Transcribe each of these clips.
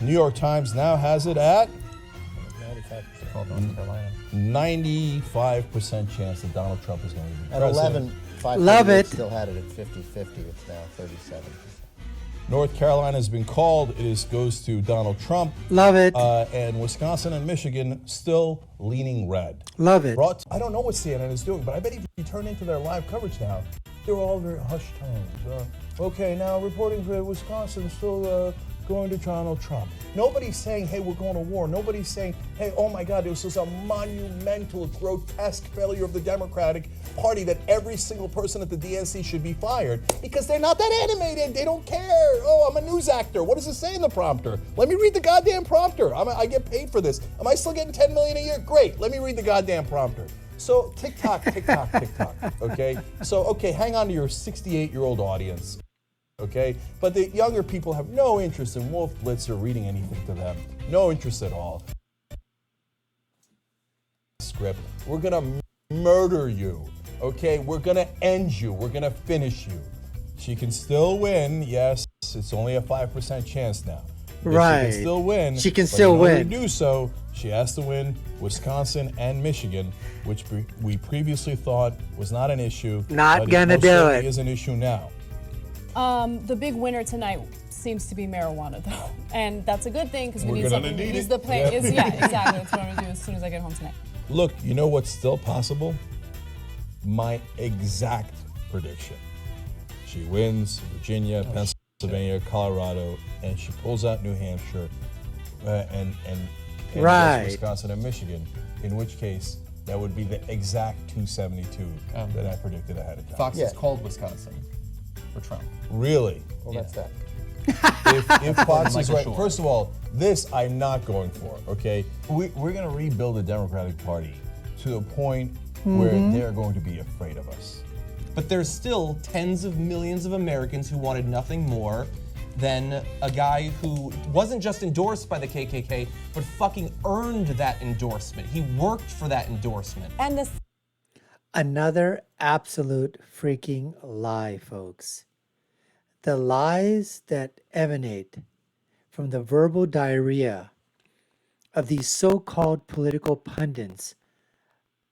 New York Times now has it at 95% called North Carolina. 95% chance that Donald Trump is going to be At president. 11, 5 Love it. still had it at 50-50. It's now 37%. North Carolina has been called. It goes to Donald Trump. Love it. And Wisconsin and Michigan still leaning red. Love it. I don't know what CNN is doing, but I bet if you turn into their live coverage now, they're all very hushed tones. Okay, now reporting for Wisconsin still going to Donald Trump. Nobody's saying, hey, we're going to war. Nobody's saying, hey, oh my God, this is a monumental, grotesque failure of the Democratic Party that every single person at the DNC should be fired, because they're not that animated. They don't care. Oh, I'm a news actor. What does it say in the prompter? Let me read the goddamn prompter. I get paid for this. Am I still getting $10 million a year? Great. Let me read the goddamn prompter. So TikTok, okay? So, okay, hang on to your 68-year-old audience, okay? But the younger people have no interest in Wolf Blitzer reading anything to them. No interest at all. Script. We're gonna murder you, okay? We're gonna end you. We're gonna finish you. She can still win. Yes, it's only a 5% chance now. Right. She can still win. She can but still in order win. To do so, she has to win Wisconsin and Michigan, which we previously thought was not an issue. Not but gonna most do certainly it. is an issue now. The big winner tonight seems to be marijuana, though, and that's a good thing because we We're need gonna something to need use it. the plane. Yeah. Yeah, exactly. That's what I'm gonna do as soon as I get home tonight. Look, you know what's still possible? My exact prediction. She wins Virginia, Pennsylvania, Colorado, and she pulls out New Hampshire and Right. gets Wisconsin and Michigan, in which case that would be the exact 272 that I predicted ahead of time. Fox Yeah. has called Wisconsin for Trump. Really? Well, that's that. If Fox is Michael right, Shore. first of all, this I'm not going for, okay? We're going to rebuild the Democratic Party to a point where they're going to be afraid of us. But there's still tens of millions of Americans who wanted nothing more than a guy who wasn't just endorsed by the KKK, but fucking earned that endorsement. He worked for that endorsement. And this Another absolute freaking lie, folks. The lies that emanate from the verbal diarrhea of these so-called political pundits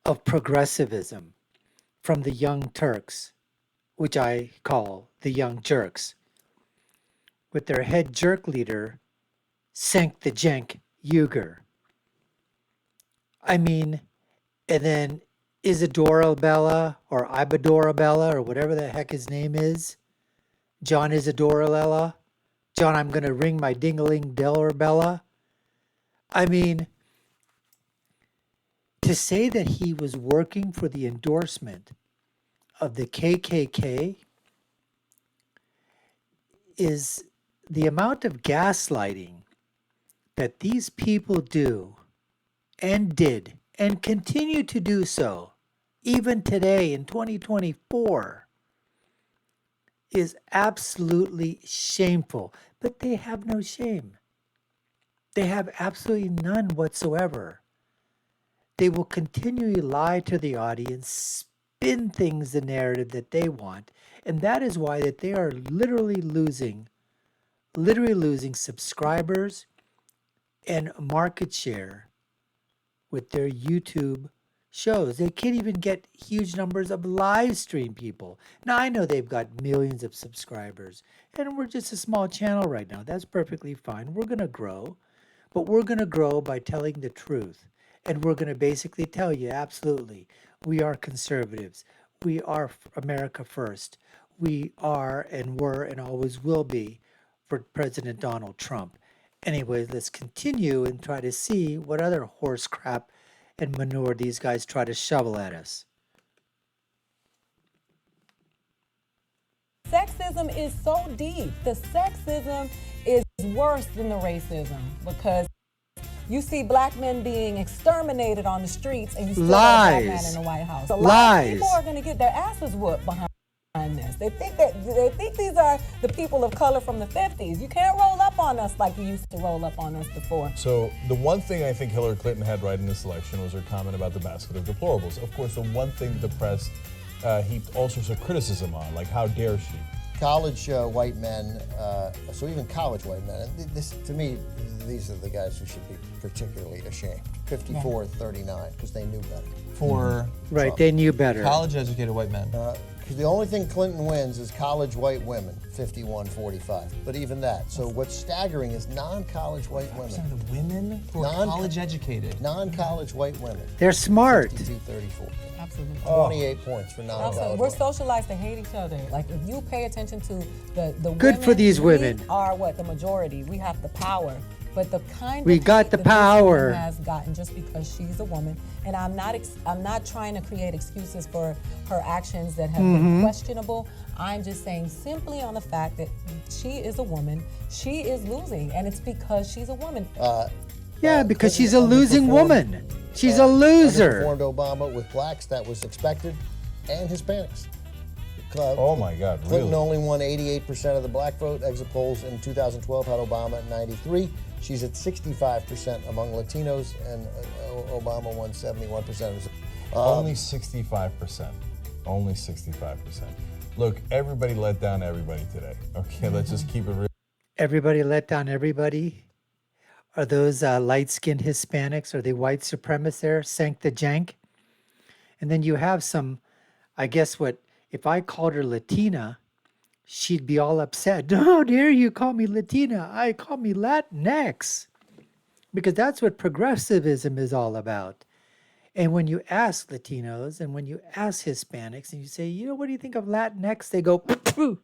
of progressivism from the Young Turks, which I call the Young Jerks, with their head jerk leader, CENK the Uyghur. I mean, and then Isadora Bella or Ibadora Bella or whatever the heck his name is, John Isadora Bella, John, I'm going to ring my ding-a-ling Delor Bella. I mean, to say that he was working for the endorsement of the KKK is the amount of gaslighting that these people do and did and continue to do so even today in 2024 is absolutely shameful. But they have no shame. They have absolutely none whatsoever. They will continually lie to the audience, spin things the narrative that they want, and that is why that they are literally losing subscribers and market share with their YouTube shows. They can't even get huge numbers of live stream people. Now, I know they've got millions of subscribers, and we're just a small channel right now. That's perfectly fine. We're going to grow, but we're going to grow by telling the truth. And we're going to basically tell you, absolutely, we are conservatives. We are America first. We are and were and always will be for President Donald Trump. Anyways, let's continue and try to see what other horse crap and manure these guys try to shovel at us. sexism is so deep. The sexism is worse than the racism because you see black men being exterminated on the streets and you still have a black man in the White House. A lot of people are going to get their asses whooped behind this. They think these are the people of color from the 50s. You can't roll up on us like you used to roll up on us before. So the one thing I think Hillary Clinton had right in this election was her comment about the basket of deplorables. Of course, the one thing the press heaped all sorts of criticism on, like how dare she. college white men, so even college white men, and this, to me, these are the guys who should be particularly ashamed. 54-39, because they knew better. For Right, they knew better. college-educated white men. Because the only thing Clinton wins is college white women, 51-45. But even that. So what's staggering is non-college white women. Percent of the women who are college-educated. Non-college white women. They're smart. 52-34. Absolutely. 28 points for non-college Absolutely. We're women. socialized to hate each other. Like, if you pay attention to the Good women, for these women. We are what? The majority. We have the power. But the kind We of got hate the that this power. woman has gotten just because she's a woman, and I'm not trying to create excuses for her actions that have been questionable. I'm just saying simply on the fact that she is a woman, she is losing, and it's because she's a woman. Yeah, because she's a Clinton losing underperformed, woman. She's a loser. Underperformed Obama with blacks, that was expected, and Hispanics. Oh my God, Clinton really? only won 88% of the black vote. Exit polls in 2012 had Obama at 93. She's at 65% among Latinos, and Obama won 71%. Only 65%. Only 65%. Look, everybody let down everybody today. Okay, let's just keep it real. Everybody let down everybody. Are those light-skinned Hispanics? Are they white supremacists there? CENK the jank? And then you have some, I guess what, if I called her Latina, she'd be all upset. How dare you call me Latina? I call me Latinx. Because that's what progressivism is all about. And when you ask Latinos and when you ask Hispanics and you say, you know, what do you think of Latinx? They go, poo.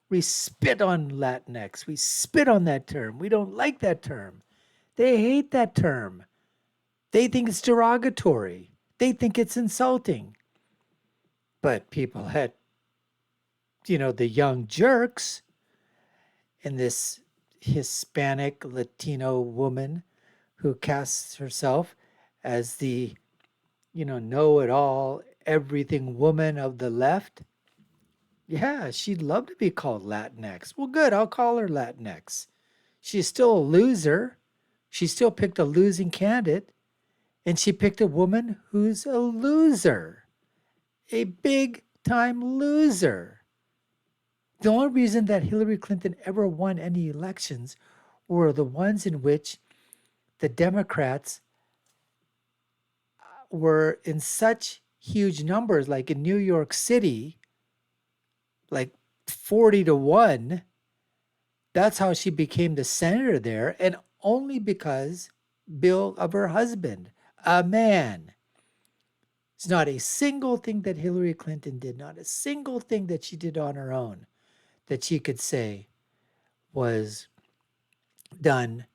We spit on Latinx. We spit on that term. We don't like that term. They hate that term. They think it's derogatory. They think it's insulting. But people had, you know, the young jerks and this Hispanic Latino woman who casts herself as the, you know-it-all, everything woman of the left. Yeah, she'd love to be called Latinx. Well, good, I'll call her Latinx. She's still a loser. She still picked a losing candidate, and she picked a woman who's a loser. A big-time loser. The only reason that Hillary Clinton ever won any elections were the ones in which the Democrats were in such huge numbers, like in New York City, like 40-1. That's how she became the senator there, and only because of her husband, a man. It's not a single thing that Hillary Clinton did, not a single thing that she did on her own that she could say was done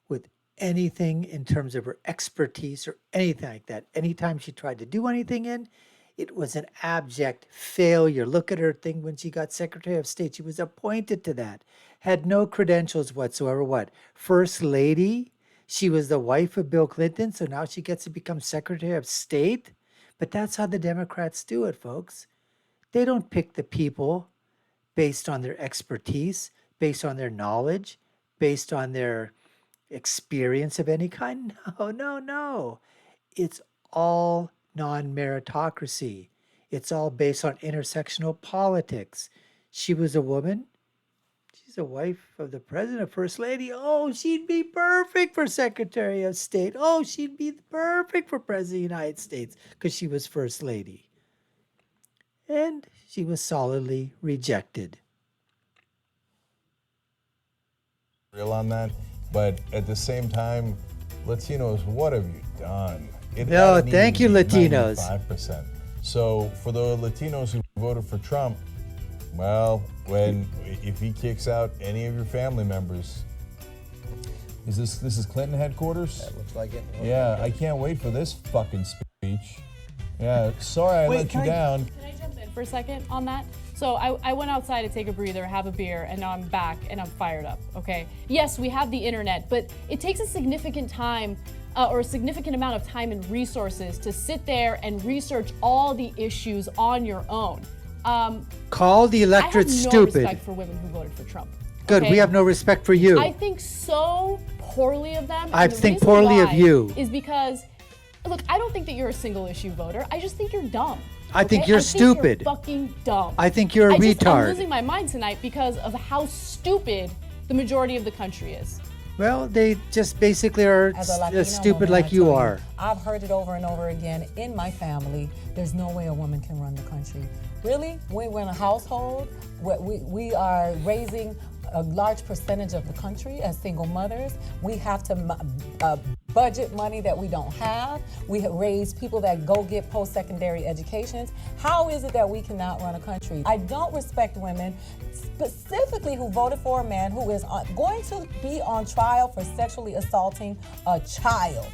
with anything in terms of her expertise or anything like that. Anytime she tried to do anything it was an abject failure. Look at her thing when she got Secretary of State. She was appointed to that, had no credentials whatsoever. What? First Lady? She was the wife of Bill Clinton, so now she gets to become Secretary of State? But that's how the Democrats do it, folks. They don't pick the people based on their expertise, based on their knowledge, based on their experience of any kind. No. It's all non-meritocracy. It's all based on intersectional politics. She was a woman. She's a wife of the president, first lady. Oh, she'd be perfect for Secretary of State. Oh, she'd be perfect for President of the United States because she was first lady. And she was solidly rejected. Real on that, but at the same time, Latinos, what have you done? No, thank you, Latinos. 95%. So for the Latinos who voted for Trump, well, if he kicks out any of your family members, this is Clinton headquarters? That looks like it. Yeah, I can't wait for this fucking speech. Yeah, sorry I let you down. Can I jump in for a second on that? So I went outside to take a breather, have a beer, and now I'm back and I'm fired up, okay? Yes, we have the internet, but it takes a significant time or a significant amount of time and resources to sit there and research all the issues on your own. Call the electorate I have no stupid. respect for women who voted for Trump. Good, okay? we have no respect for you. I think so poorly of them. I and the think reason poorly of why you. Is because, look, I don't think that you're a single issue voter. I just think you're dumb. I think okay? you're I think stupid. You're fucking dumb. I think you're a I'm retard. losing my mind tonight because of how stupid the majority of the country is. Well, they just basically are As a Latino stupid woman, like I you tell are. I've heard it over and over again in my family. There's no way a woman can run the country. Really? We're in a household where we are raising a large percentage of the country as single mothers. We have to budget money that we don't have. We have raised people that go get post-secondary educations. How is it that we cannot run a country? I don't respect women, specifically who voted for a man who is going to be on trial for sexually assaulting a child.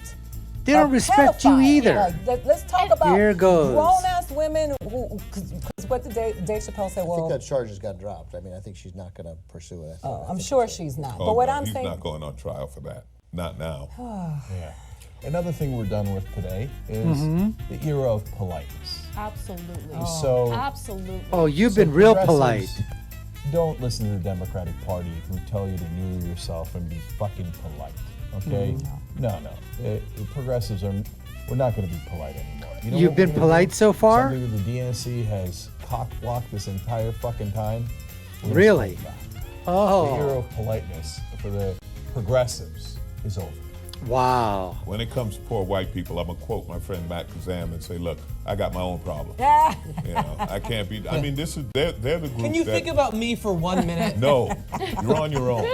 They don't respect you Pedophile. either. Let's talk about Here goes. grown-ass women who, because what did Dave Chappelle say? I Well, think that charge has got dropped. I mean, I think she's not going to pursue it. I'm sure she's not. Oh, But what no, I'm he's saying, not going on trial for that. Not now. Yeah. Another thing we're done with today is the era of politeness. Absolutely. So Absolutely. Oh, you've so been real polite. progressives, Don't listen to the Democratic Party who tell you to neuter yourself and be fucking polite. Okay? No. Progressives are. We're not going to be polite anymore. You know You've what been we're gonna polite do? so far? Something that the DNC has cock-blocked this entire fucking time. We're gonna Really? fight back. The era Oh, of politeness for the progressives is over. wow. When it comes to poor white people, I'm going to quote my friend Matt Kazam and say, look, I got my own problem. You know, I can't be, I mean, they're the group Can you that, think about me for 1 minute? No, you're on your own.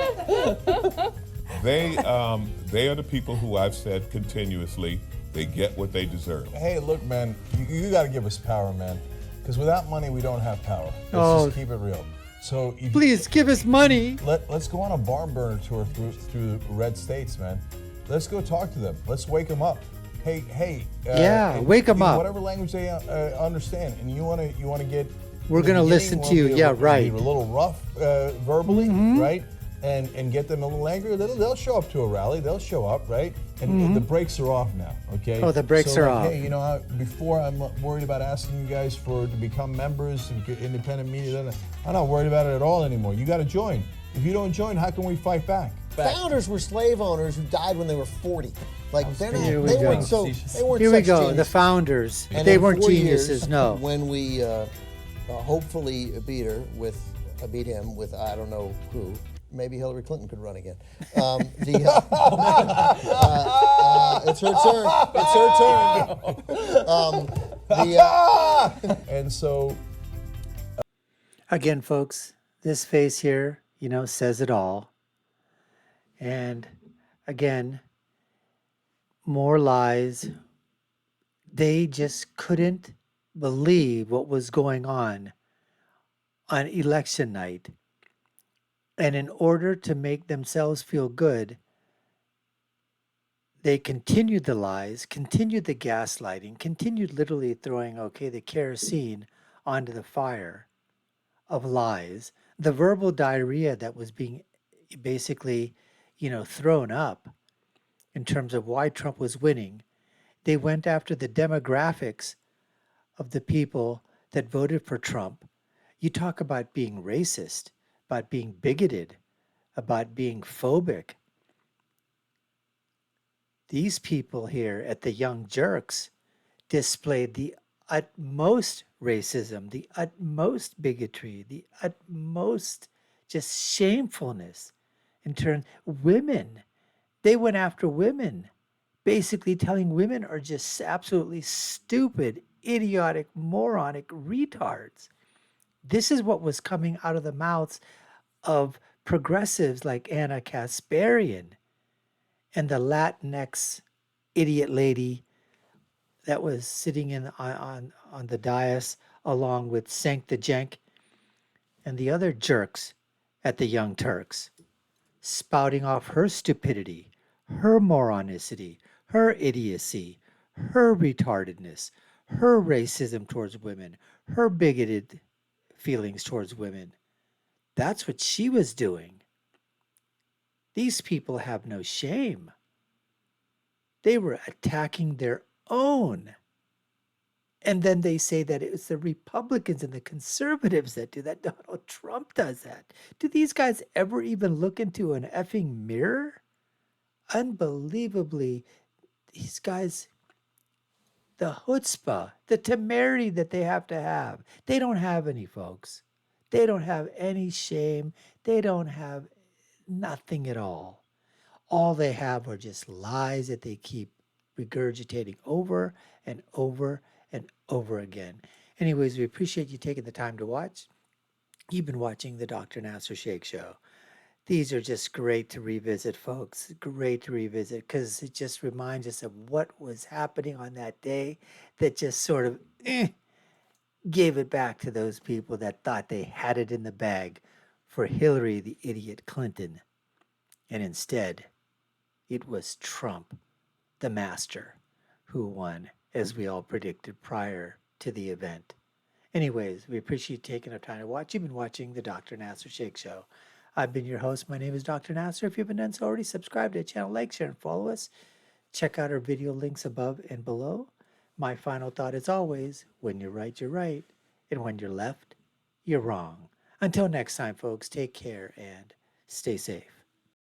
They are the people who I've said continuously, they get what they deserve. Hey, look, man, you got to give us power, man. Because without money, we don't have power. Let's Oh. just keep it real. So if Please give us money. let's go on a barn burner tour through red states, man. Let's go talk to them. Let's wake them up. Hey. Yeah, wake 'em in up. Whatever language they understand, and you wanna get. We're in the gonna beginning, listen we'll to you. be Yeah, a right. Mm-hmm. little rough verbally, right? And get them a little angry. They'll show up to a rally. They'll show up, right? And the brakes are off now. Okay. Oh, the brakes So, are like, off. Hey, you know, before I'm worried about asking you guys to become members and get independent media. I'm not worried about it at all anymore. You got to join. If you don't join, how can we fight back? Founders were slave owners who died when they were 40. Like they're not, Here we they go. weren't so they weren't Here we such go. The geniuses. founders. And They in weren't 4 geniuses, years, no. When we hopefully beat him with I don't know who. Maybe Hillary Clinton could run again. It's her turn. It's her turn. And so Again, folks, this face here, says it all. And again, more lies. They just couldn't believe what was going on election night. And in order to make themselves feel good, they continued the lies, continued the gaslighting, continued literally throwing, the kerosene onto the fire of lies. The verbal diarrhea that was being basically, thrown up in terms of why Trump was winning. They went after the demographics of the people that voted for Trump. You talk about being racist, about being bigoted, about being phobic. These people here at the Young Turks displayed the utmost racism, the utmost bigotry, the utmost just shamefulness in turn. Women, they went after women, basically telling women are just absolutely stupid, idiotic, moronic retards. This is what was coming out of the mouths of progressives like Anna Kasparian and the Latinx idiot lady that was sitting on the dais along with CENK the Jenk and the other jerks at the Young Turks, spouting off her stupidity, her moronicity, her idiocy, her retardedness, her racism towards women, her bigoted feelings towards women. That's what she was doing. These people have no shame. They were attacking their own. And then they say that it's the Republicans and the conservatives that do that. Donald Trump does that. Do these guys ever even look into an effing mirror? Unbelievably, these guys, the chutzpah, the temerity that they have to have. They don't have any, folks. They don't have any shame. They don't have nothing at all. All they have are just lies that they keep regurgitating over and over and over again. Anyways, we appreciate you taking the time to watch. You've been watching the Dr. Nasir Shaikh Show. These are just great to revisit, folks. Great to revisit because it just reminds us of what was happening on that day that just sort of gave it back to those people that thought they had it in the bag for Hillary, the idiot Clinton. And instead, it was Trump, the master, who won, as we all predicted prior to the event. Anyways, we appreciate you taking our time to watch. You've been watching the Dr. Nasir Shaikh Show. I've been your host. My name is Dr. Nasir. If you haven't done so already, subscribe to the channel, like, share, and follow us. Check out our video links above and below. My final thought is always, when you're right, you're right. And when you're left, you're wrong. Until next time, folks, take care and stay safe.